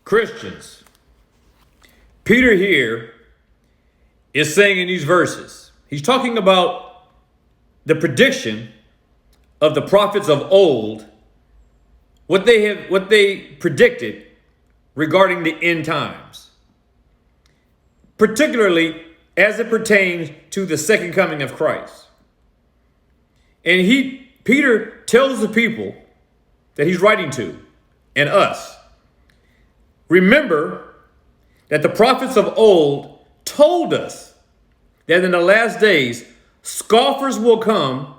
Christians. Peter here is saying in these verses, he's talking about the prediction of the prophets of old, what they predicted regarding the end times, particularly as it pertains to the second coming of Christ. And Peter tells the people that he's writing to and us, remember that the prophets of old told us that in the last days, scoffers will come,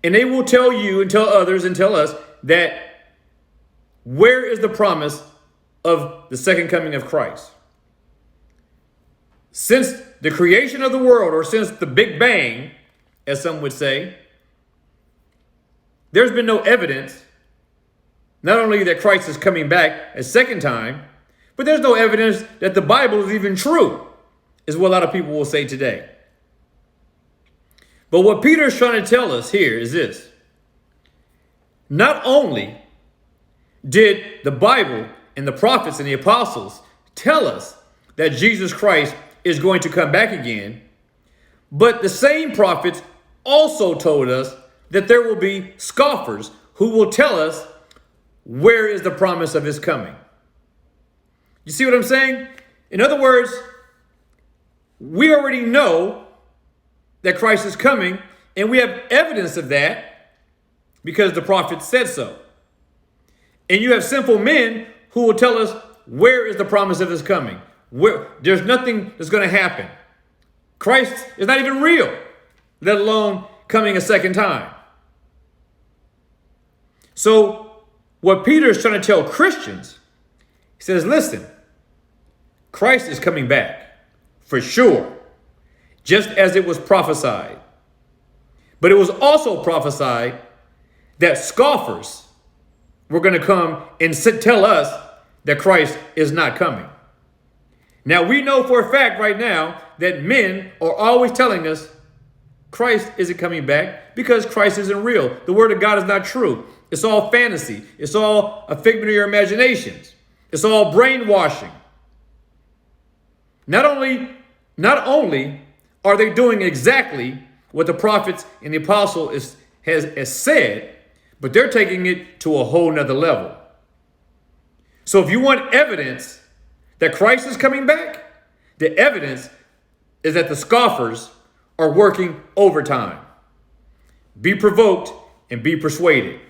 and they will tell you and tell others and tell us that where is the promise of the second coming of Christ? Since the creation of the world, or since the Big Bang, as some would say, there's been no evidence, not only that Christ is coming back a second time, but there's no evidence that the Bible is even true, is what a lot of people will say today. But what Peter is trying to tell us here is this. Not only did the Bible and the prophets and the apostles tell us that Jesus Christ is going to come back again, but the same prophets also told us that there will be scoffers who will tell us where is the promise of his coming. You see what I'm saying? In other words, we already know that Christ is coming, and we have evidence of that because the prophet said so. And you have simple men who will tell us where is the promise of his coming. There's nothing that's going to happen. Christ is not even real, let alone coming a second time. So what Peter is trying to tell Christians, he says, listen, Christ is coming back for sure, just as it was prophesied. But it was also prophesied that scoffers were going to come and tell us that Christ is not coming. Now, we know for a fact right now that men are always telling us Christ isn't coming back because Christ isn't real. The word of God is not true. It's all fantasy. It's all a figment of your imaginations. It's all brainwashing. Not only are they doing exactly what the prophets and the apostle has said, but they're taking it to a whole nother level. So if you want evidence that Christ is coming back, the evidence is that the scoffers are working overtime. Be provoked and be persuaded.